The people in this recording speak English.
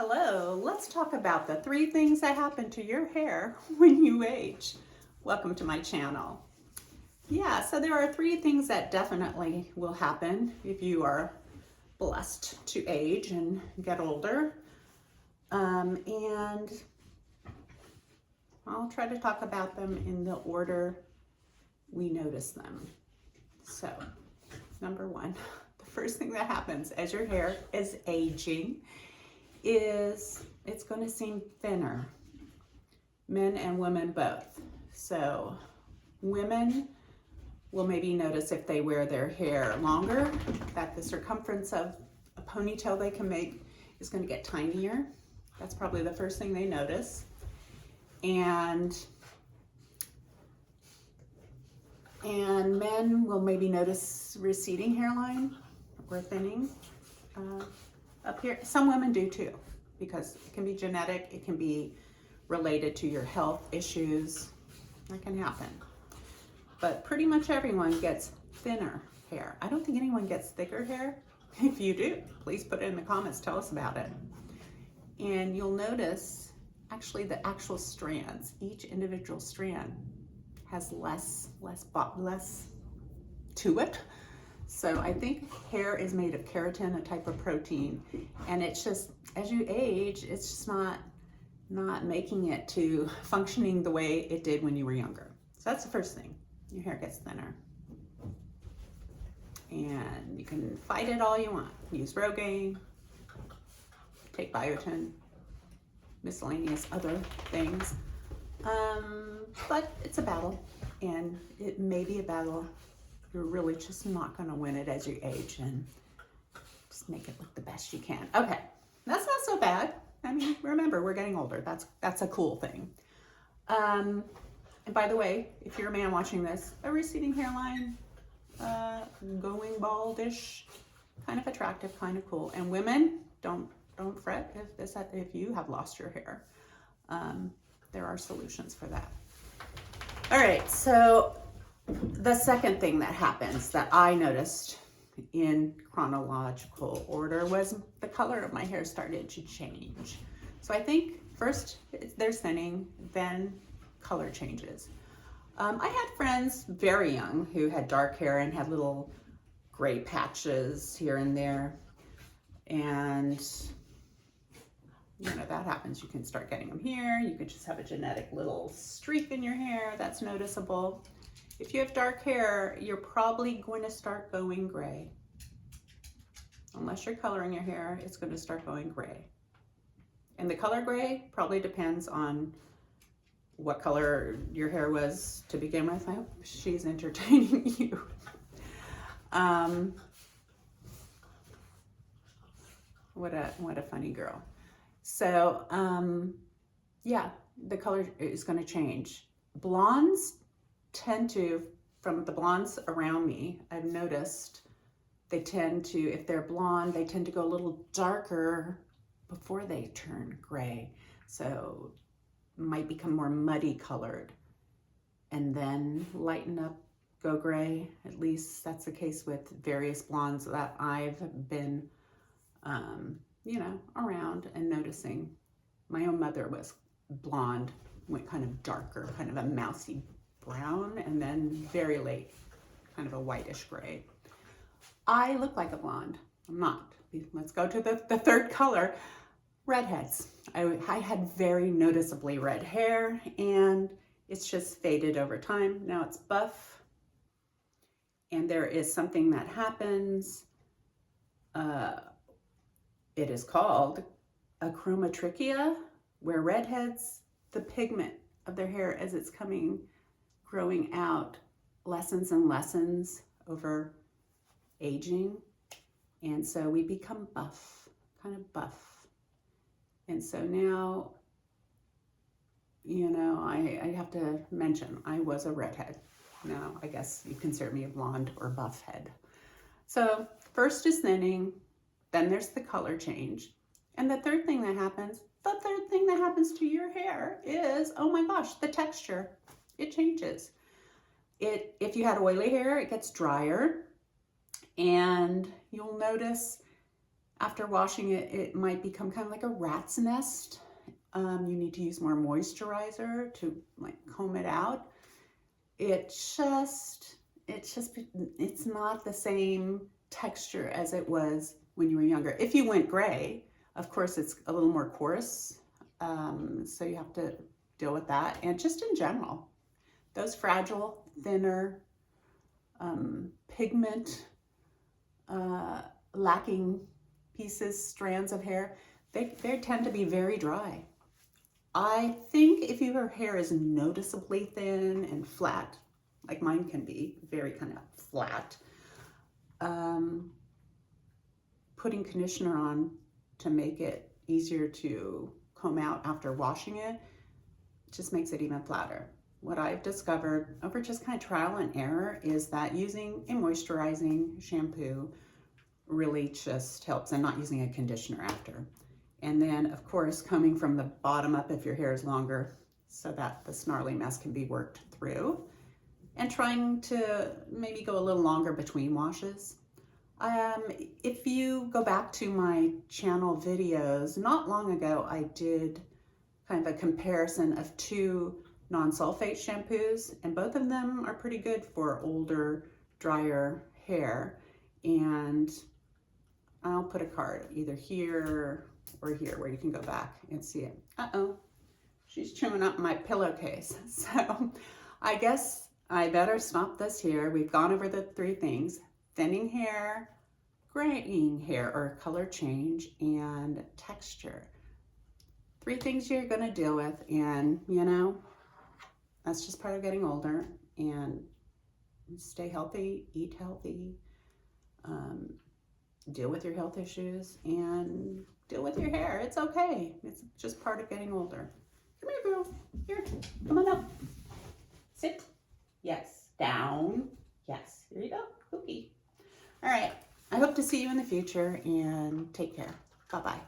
Hello, let's talk about the 3 things that happen to your hair when you age. Welcome to my channel. Yeah, so there are 3 things that definitely will happen if you are blessed to age and get older. And I'll try to talk about them in the order we notice them. So, number 1, the first thing that happens as your hair is aging is it's going to seem thinner, men and women both. So women will maybe notice if they wear their hair longer that the circumference of a ponytail they can make is going to get tinier. That's probably the first thing they notice. And men will maybe notice receding hairline or thinning up here. Some women do too, because it can be genetic, it can be related to your health issues. That can happen. But pretty much everyone gets thinner hair. I don't think anyone gets thicker hair. If you do, please put it in the comments, tell us about it. And you'll notice actually the actual strands, each individual strand has less to it. So I think hair is made of keratin, a type of protein, and it's just, as you age, it's just not making it to functioning the way it did when you were younger. So that's the first thing. Your hair gets thinner. And you can fight it all you want. Use Rogaine, take biotin, miscellaneous other things. But it's a battle, and it may be a battle. You're really just not going to win it as you age, and just make it look the best you can. Okay, that's not so bad. I mean, remember, we're getting older. That's a cool thing. And by the way, if you're a man watching this, a receding hairline, going baldish, kind of attractive, kind of cool. And women, don't fret if you have lost your hair. There are solutions for that. All right, so the second thing that happens that I noticed in chronological order was the color of my hair started to change. So I think first there's thinning, then color changes. I had friends very young who had dark hair and had little gray patches here and there. And you know, that happens. You can start getting them here. You could just have a genetic little streak in your hair that's noticeable. If you have dark hair, you're probably going to start going gray. Unless you're coloring your hair, it's going to start going gray. And the color gray probably depends on what color your hair was to begin with. I hope she's entertaining you. What a funny girl. So, yeah, the color is going to change. Blondes tend to, from the blondes around me, I've noticed they tend to, if they're blonde, they tend to go a little darker before they turn gray. So might become more muddy colored and then lighten up, go gray. At least that's the case with various blondes that I've been, you know, around and noticing. My own mother was blonde, went kind of darker, kind of a mousy brown, and then very late, kind of a whitish gray. I look like a blonde. I'm not. Let's go to the third color, redheads. I had very noticeably red hair, and it's just faded over time. Now it's buff, and there is something that happens. It is called achromotrichia, where redheads, the pigment of their hair as it's growing out, lessens and lessens over aging. And so we become buff, kind of buff. And so now, you know, I have to mention, I was a redhead. Now, I guess you consider me a blonde or buff head. So first is thinning, then there's the color change. And the third thing that happens to your hair is, oh my gosh, the texture. It changes. If you had oily hair, it gets drier. And you'll notice After washing it, it might become kind of like a rat's nest. You need to use more moisturizer to like comb it out. It's not the same texture as it was when you were younger. If you went gray, of course, it's a little more coarse. So you have to deal with that. And just in general, those fragile, thinner, pigment lacking pieces, strands of hair, they tend to be very dry. I think if your hair is noticeably thin and flat, like mine can be, very kind of flat, putting conditioner on to make it easier to comb out after washing it just makes it even flatter. What I've discovered over just kind of trial and error is that using a moisturizing shampoo really just helps, and not using a conditioner after. And then of course combing from the bottom up if your hair is longer so that the snarly mess can be worked through, and trying to maybe go a little longer between washes. If you go back to my channel videos, not long ago I did kind of a comparison of two non-sulfate shampoos, and both of them are pretty good for older, drier hair. And I'll put a card either here or here where you can go back and see it. Uh-oh, she's chewing up my pillowcase. So I guess I better stop this here. We've gone over the three things: thinning hair, graying hair or color change, and texture. Three things you're gonna deal with, and you know, that's just part of getting older. And stay healthy, eat healthy, deal with your health issues, and deal with your hair. It's okay. It's just part of getting older. Come here, girl. Here, come on up. Sit. Yes. Down. Yes. Here you go. Cookie. All right. I hope to see you in the future, and take care. Bye-bye.